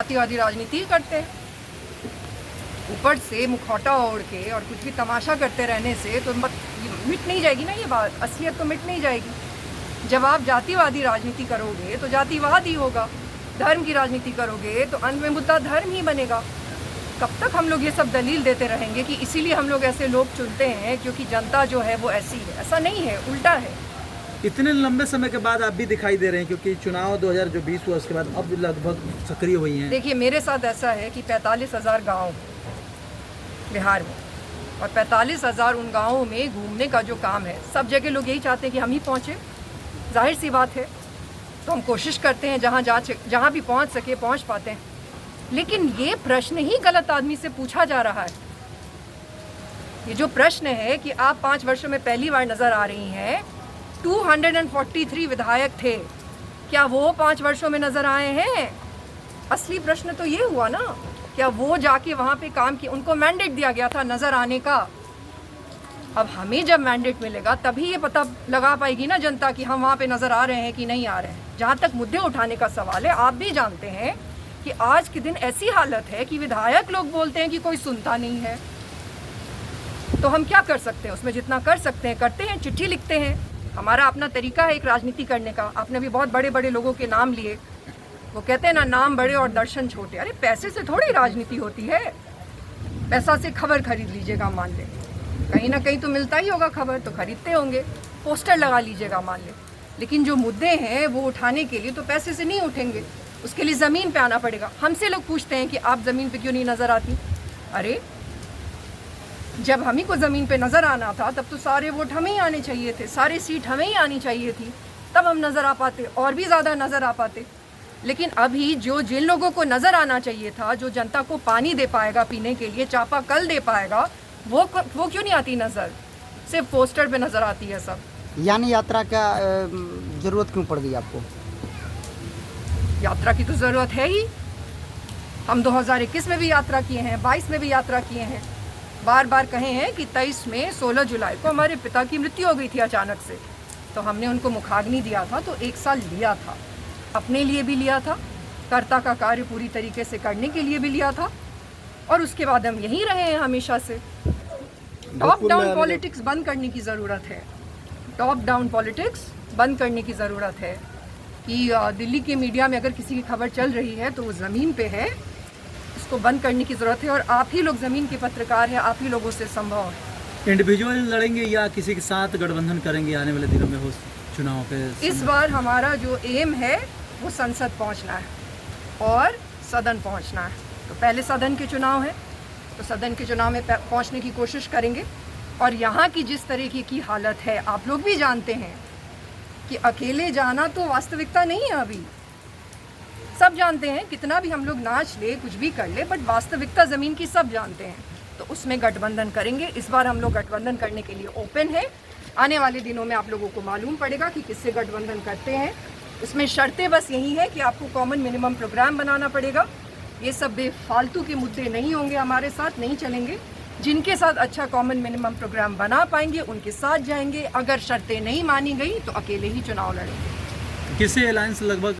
जातिवादी राजनीति करते हैं। ऊपर से मुखौटा ओढ़ के और कुछ भी तमाशा करते रहने से तो मिट नहीं जाएगी ना ये बात, असलियत तो मिट नहीं जाएगी। जब आप जातिवादी राजनीति करोगे तो जातिवाद ही होगा, धर्म की राजनीति करोगे तो अंत में मुद्दा धर्म ही बनेगा। कब तक हम लोग ये सब दलील देते रहेंगे कि इसीलिए हम लोग ऐसे लोग चुनते हैं क्योंकि जनता जो है वो ऐसी है? ऐसा नहीं है, उल्टा है। इतने लंबे समय के बाद आप भी दिखाई दे रहे हैं, क्योंकि चुनाव 2020 हुआ, उसके बाद अब लगभग सक्रिय हुई हैं। देखिए, मेरे साथ ऐसा है कि 45,000 गाँव बिहार में और 45,000 उन गाँवों में घूमने का जो काम है, सब जगह लोग यही चाहते हैं कि हम ही पहुँचे। जाहिर सी बात है, तो हम कोशिश करते हैं जहाँ भी पहुँच सके पहुँच पाते हैं। लेकिन ये प्रश्न ही गलत आदमी से पूछा जा रहा है। ये जो प्रश्न है कि आप 5 वर्षों में पहली बार नज़र आ रही हैं, 243 विधायक थे, क्या वो 5 वर्षों में नज़र आए हैं? असली प्रश्न तो ये हुआ ना, क्या वो जाके वहाँ पे काम किया? उनको मैंडेट दिया गया था नज़र आने का। अब हमें जब मैंडेट मिलेगा तभी ये पता लगा पाएगी ना जनता कि हम वहाँ पे नज़र आ रहे हैं कि नहीं आ रहे हैं। जहाँ तक मुद्दे उठाने का सवाल है, आप भी जानते हैं कि आज के दिन ऐसी हालत है कि विधायक लोग बोलते हैं कि कोई सुनता नहीं है। तो हम क्या कर सकते हैं? उसमें जितना कर सकते हैं करते हैं, चिट्ठी लिखते हैं। हमारा अपना तरीका है एक राजनीति करने का। आपने भी बहुत बड़े बड़े लोगों के नाम लिए। वो कहते हैं ना, नाम बड़े और दर्शन छोटे। अरे पैसे से थोड़ी राजनीति होती है। पैसा से खबर खरीद लीजिएगा, मान ले, कहीं ना कहीं तो मिलता ही होगा खबर, तो खरीदते होंगे। पोस्टर लगा लीजिएगा, मान ले, लेकिन जो मुद्दे हैं वो उठाने के लिए तो पैसे से नहीं उठेंगे, उसके लिए ज़मीन पे आना पड़ेगा। हमसे लोग पूछते हैं कि आप ज़मीन पे क्यों नहीं नज़र आती? अरे जब हम ही को ज़मीन पे नज़र आना था तब तो सारे वोट हमें ही आने चाहिए थे, सारे सीट हमें ही आनी चाहिए थी, तब हम नज़र आ पाते और भी ज़्यादा नज़र आ पाते। लेकिन अभी जिन लोगों को नज़र आना चाहिए था, जो जनता को पानी दे पाएगा पीने के लिए, चापाकल दे पाएगा, वो क्यों नहीं आती नज़र? सिर्फ पोस्टर पे नज़र आती है सब। यानी यात्रा का ज़रूरत क्यों पड़ गई आपको? यात्रा की तो ज़रूरत है ही। हम 2021 में भी यात्रा किए हैं, 22 में भी यात्रा किए हैं। बार बार कहे हैं कि 23 में 16 जुलाई को हमारे पिता की मृत्यु हो गई थी अचानक से, तो हमने उनको मुखाग्नि दिया था, तो 1 साल लिया था, अपने लिए भी लिया था, कर्ता का कार्य पूरी तरीके से करने के लिए भी लिया था, और उसके बाद हम यहीं रहे हैं हमेशा से। टॉप डाउन पॉलिटिक्स बंद करने की ज़रूरत है। टॉप डाउन पॉलिटिक्स बंद करने की ज़रूरत है कि दिल्ली के मीडिया में अगर किसी की खबर चल रही है तो वो ज़मीन पे है, उसको बंद करने की ज़रूरत है। और आप ही लोग ज़मीन के पत्रकार हैं, आप ही लोगों से संभव है। इंडिविजुअल लड़ेंगे या किसी के साथ गठबंधन करेंगे आने वाले दिनों में हो चुनाव पे? इस बार हमारा जो एम है वो संसद पहुंचना है और सदन पहुंचना है। तो पहले सदन के चुनाव है, तो सदन के चुनाव में पहुंचने की कोशिश करेंगे। और यहाँ की जिस तरीके की हालत है, आप लोग भी जानते हैं कि अकेले जाना तो वास्तविकता नहीं है। अभी सब जानते हैं, कितना भी हम लोग नाच ले, कुछ भी कर ले, बट वास्तविकता ज़मीन की सब जानते हैं। तो उसमें गठबंधन करेंगे। इस बार हम लोग गठबंधन करने के लिए ओपन है। आने वाले दिनों में आप लोगों को मालूम पड़ेगा कि किससे गठबंधन करते हैं। उसमें शर्तें बस यही है कि आपको कॉमन मिनिमम प्रोग्राम बनाना पड़ेगा। ये सब बेफालतू के मुद्दे नहीं होंगे, हमारे साथ नहीं चलेंगे। जिनके साथ अच्छा कॉमन मिनिमम प्रोग्राम बना पाएंगे उनके साथ जाएंगे। अगर शर्तें नहीं मानी गई तो अकेले ही चुनाव लड़ेंगे। किससे अलायंस लगभग